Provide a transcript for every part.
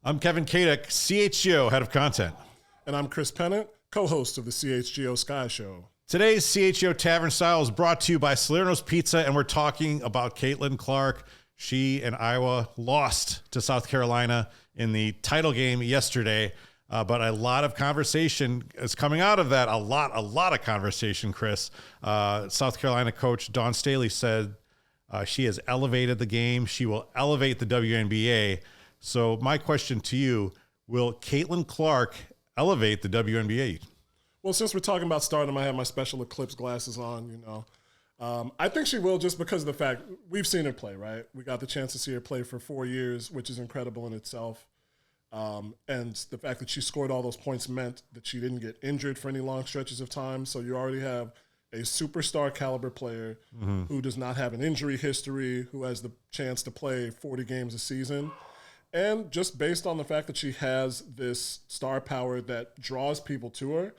I'm Kevin Kaduk, CHGO Head of Content. And I'm Chris Pennant, co-host of the CHGO Sky Show. Today's CHGO Tavern Style is brought to you by Salerno's Pizza, and we're talking about Caitlin Clark. She and Iowa lost to South Carolina in the title game yesterday, but a lot of conversation is coming out of that. A lot of conversation, Chris. South Carolina coach Dawn Staley said she has elevated the game. She will elevate the WNBA. So my question to you, will Caitlin Clark elevate the WNBA? Well, since we're talking about stardom, I have my special eclipse glasses on, I think she will, just because of the fact we've seen her play, right? We got the chance to see her play for 4 years, which is incredible in itself. And the fact that she scored all those points meant that she didn't get injured for any long stretches of time. So you already have a superstar caliber player who does not have an injury history, who has the chance to play 40 games a season. And just based on the fact that she has this star power that draws people to her,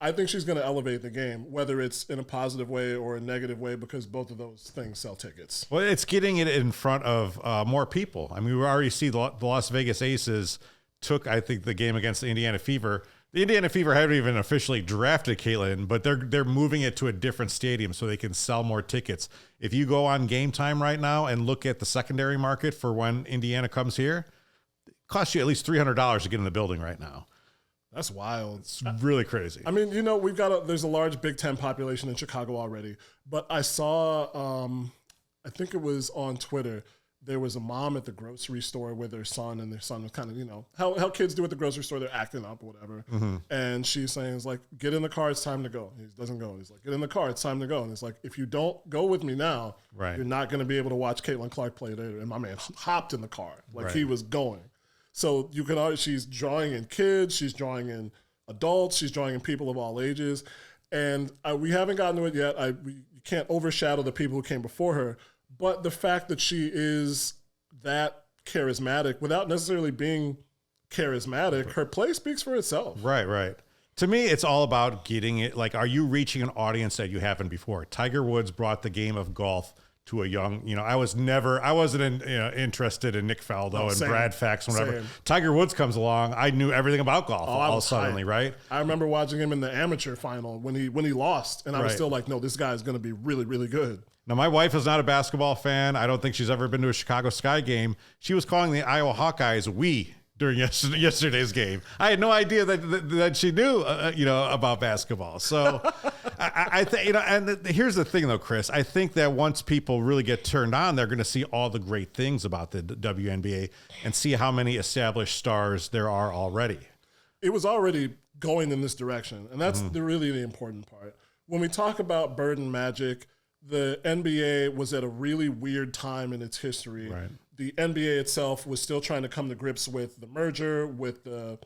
I think she's going to elevate the game, whether it's in a positive way or a negative way, because both of those things sell tickets. Well, it's getting it in front of more people. I mean, we already see the Las Vegas Aces took, I think, the game against the Indiana Fever. The Indiana Fever haven't even officially drafted Caitlin, but they're moving it to a different stadium so they can sell more tickets. If you go on Game Time right now and look at the secondary market for when Indiana comes here, it costs you at least $300 to get in the building right now. That's wild. It's really crazy. I mean, there's a large Big Ten population in Chicago already, but I saw, I think it was on Twitter, there was a mom at the grocery store with her son, and their son was kind of, how kids do at the grocery store, they're acting up or whatever. And she's saying, it's like, get in the car, it's time to go. He doesn't go. He's like, get in the car, it's time to go. And it's like, if you don't go with me now, you're not going to be able to watch Caitlin Clark play later. And my man hopped in the car, he was going. So you can already, she's drawing in kids, she's drawing in adults, she's drawing in people of all ages. And we haven't gotten to it yet. You can't overshadow the people who came before her. But the fact that she is that charismatic, without necessarily being charismatic, her play speaks for itself. Right. To me, it's all about getting it. Like, are you reaching an audience that you haven't before? Tiger Woods brought the game of golf to a young, I wasn't interested in Nick Faldo and Brad Fax and whatever. Tiger Woods comes along, I knew everything about golf all suddenly, right? I remember watching him in the amateur final when he lost, and I was still like, no, this guy is going to be really, really good. Now, my wife is not a basketball fan. I don't think she's ever been to a Chicago Sky game. She was calling the Iowa Hawkeyes "we" during yesterday's game. I had no idea that she knew, about basketball. So I think, and here's the thing though, Chris, I think that once people really get turned on, they're going to see all the great things about the WNBA and see how many established stars there are already. It was already going in this direction. And that's really the important part. When we talk about Bird and Magic, the NBA was at a really weird time in its history. Right. The NBA itself was still trying to come to grips with the merger, with the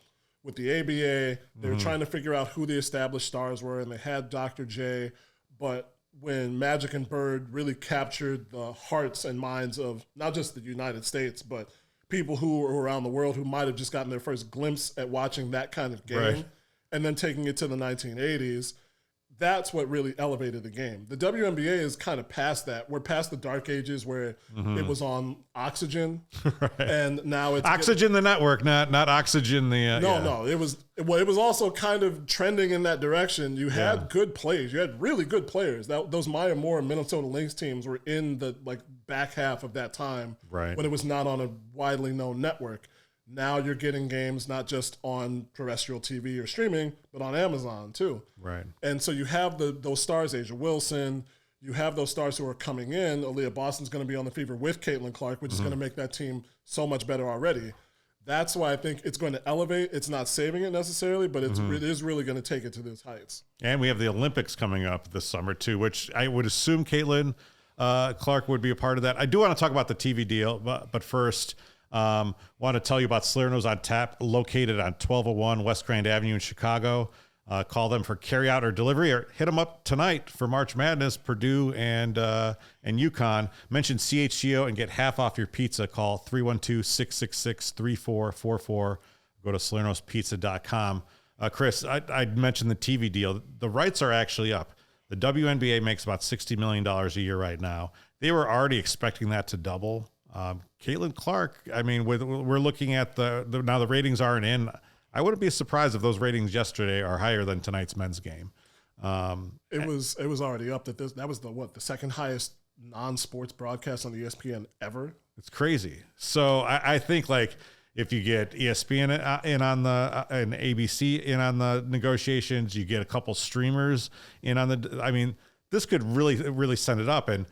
ABA. They were trying to figure out who the established stars were, and they had Dr. J. But when Magic and Bird really captured the hearts and minds of not just the United States, but people who were around the world who might have just gotten their first glimpse at watching that kind of game, and then taking it to the 1980s, that's what really elevated the game. The WNBA is kind of past that. We're past the dark ages where it was on Oxygen, and now it's Oxygen the network, not Oxygen the. No. It was also kind of trending in that direction. You had good players. You had really good players. Those Maya Moore and Minnesota Lynx teams were in the back half of that time, when it was not on a widely known network. Now you're getting games not just on terrestrial TV or streaming, but on Amazon too. Right. And so you have those stars, Asia Wilson. You have those stars who are coming in. Aaliyah Boston's going to be on the Fever with Caitlin Clark, which is going to make that team so much better already. That's why I think it's going to elevate. It's not saving it necessarily, but it is really going to take it to those heights. And we have the Olympics coming up this summer too, which I would assume Caitlin Clark would be a part of that. I do want to talk about the TV deal, but first, want to tell you about Salerno's on Tap, located on 1201 West Grand Avenue in Chicago. Call them for carryout or delivery, or hit them up tonight for March Madness, Purdue and UConn. Mention CHGO and get half off your pizza. Call 312-666-3444. Go to salernospizza.com. Chris, I mentioned the TV deal. The rights are actually up. The WNBA makes about $60 million a year right now. They were already expecting that to double Caitlin Clark, I mean, we're looking at now the ratings aren't in. I wouldn't be surprised if those ratings yesterday are higher than tonight's men's game. It was already up. That was the second highest non-sports broadcast on ESPN ever. It's crazy. So I think like if you get ESPN in on the and ABC in on the negotiations, you get a couple streamers in on the. I mean, this could really send it up. And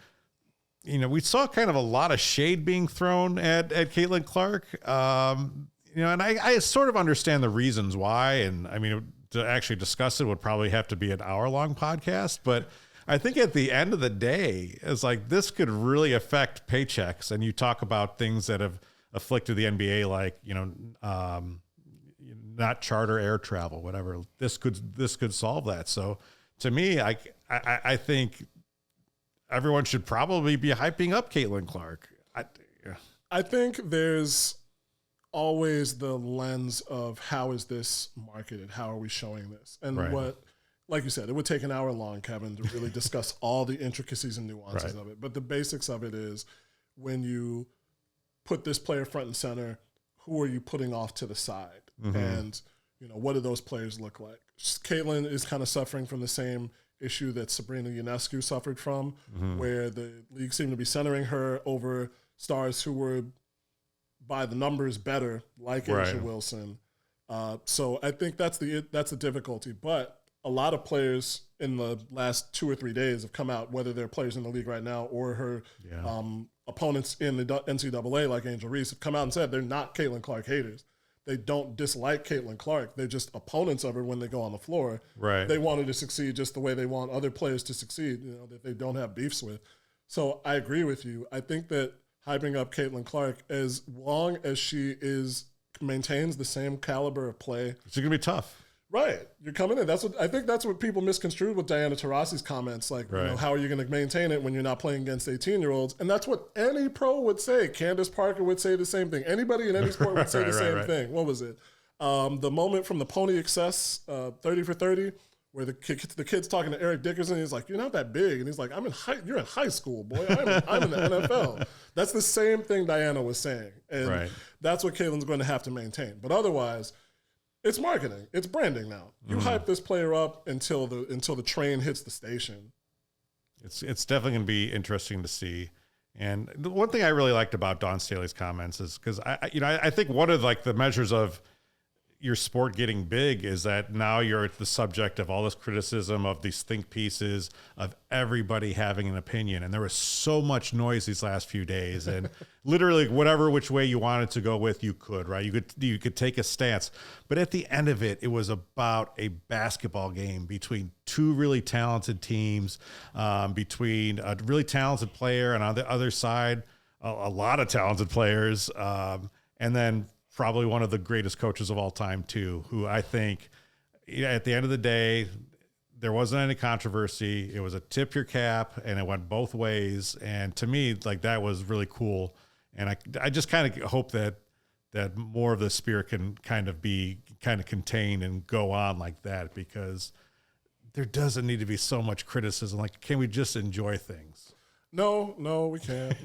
we saw kind of a lot of shade being thrown at Caitlin Clark. And I sort of understand the reasons why. And I mean, to actually discuss it would probably have to be an hour-long podcast. But I think at the end of the day, it's like this could really affect paychecks. And you talk about things that have afflicted the NBA, like, not charter air travel, whatever. This could solve that. So to me, I think everyone should probably be hyping up Caitlin Clark. I think there's always the lens of how is this marketed? How are we showing this? And like you said, it would take an hour long, Kevin, to really discuss all the intricacies and nuances of it. But the basics of it is when you put this player front and center, who are you putting off to the side? Mm-hmm. And, what do those players look like? Caitlin is kind of suffering from the same issue that Sabrina Ionescu suffered from, where the league seemed to be centering her over stars who were by the numbers better, like Asia Wilson. So I think that's the difficulty. But a lot of players in the last 2 or 3 days have come out, whether they're players in the league right now or her opponents in the NCAA, like Angel Reese, have come out and said they're not Caitlin Clark haters. They don't dislike Caitlin Clark. They're just opponents of her when they go on the floor. Right. They want her to succeed just the way they want other players to succeed, that they don't have beefs with. So I agree with you. I think that hyping up Caitlin Clark, as long as she maintains the same caliber of play, it's going to be tough. Right. You're coming in. I think that's what people misconstrued with Diana Taurasi's comments. Like, how are you going to maintain it when you're not playing against 18-year-olds? And that's what any pro would say. Candace Parker would say the same thing. Anybody in any sport would say the same thing. What was it? The moment from the Pony Excess, 30 for 30, where the kid's talking to Eric Dickerson. He's like, "You're not that big." And he's like, "You're in high school, boy. I'm in the NFL." That's the same thing Diana was saying. And that's what Caitlin's going to have to maintain. But otherwise, it's marketing. It's branding now. You hype this player up until the train hits the station. It's definitely going to be interesting to see. And the one thing I really liked about Dawn Staley's comments is because I think one of like the measures of your sport getting big is that now you're the subject of all this criticism, of these think pieces, of everybody having an opinion. And there was so much noise these last few days, and literally whatever which way you wanted to go with, you could, right? You could take a stance. But at the end of it, it was about a basketball game between two really talented teams, between a really talented player and on the other side, a lot of talented players. And then probably one of the greatest coaches of all time too, who I think at the end of the day, there wasn't any controversy. It was a tip your cap and it went both ways. And to me, like, that was really cool. And I just kind of hope that more of the spirit can kind of be contained and go on like that, because there doesn't need to be so much criticism. Like, can we just enjoy things? No, we can't.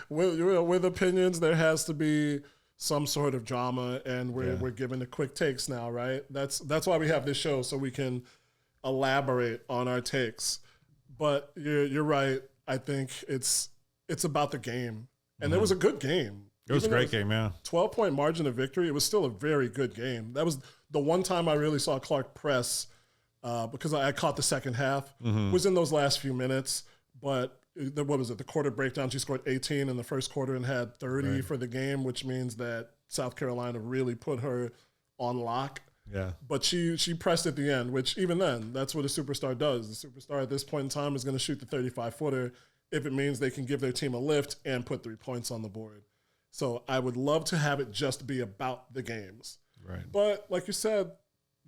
With opinions, there has to be some sort of drama, and we're given the quick takes now, right? That's why we have this show, so we can elaborate on our takes. But you're right. I think it's about the game, and it was a good game. It was a great game, yeah. 12-point margin of victory. It was still a very good game. That was the one time I really saw Clark press, because I caught the second half. Was in those last few minutes. But what was it? The quarter breakdown, she scored 18 in the first quarter and had 30 for the game, which means that South Carolina really put her on lock. Yeah. But she pressed at the end, which even then, that's what a superstar does. The superstar at this point in time is going to shoot the 35-footer if it means they can give their team a lift and put 3 points on the board. So I would love to have it just be about the games. Right. But like you said,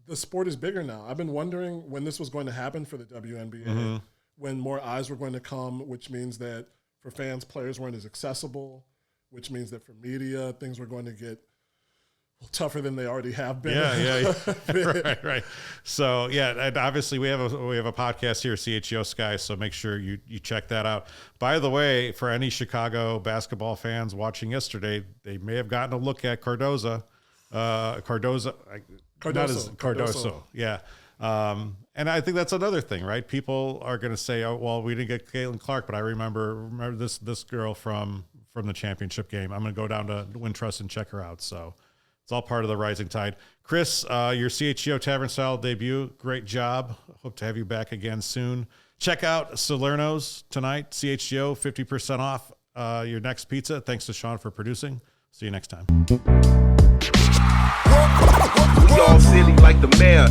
the sport is bigger now. I've been wondering when this was going to happen for the WNBA. When more eyes were going to come, which means that for fans, players weren't as accessible, which means that for media, things were going to get tougher than they already have been. Yeah. right. So and obviously we have a podcast here, CHGO Sky. So make sure you check that out. By the way, for any Chicago basketball fans watching yesterday, they may have gotten a look at Cardoso. Yeah. And I think that's another thing, right? People are going to say, "Oh, well, we didn't get Caitlin Clark, but I remember this girl from the championship game. I'm going to go down to Wintrust and check her out." So it's all part of the rising tide. Chris, your CHGO Tavern Style debut, great job. Hope to have you back again soon. Check out Salerno's tonight. CHGO 50% off your next pizza. Thanks to Sean for producing. See you next time. We all silly like the mayor.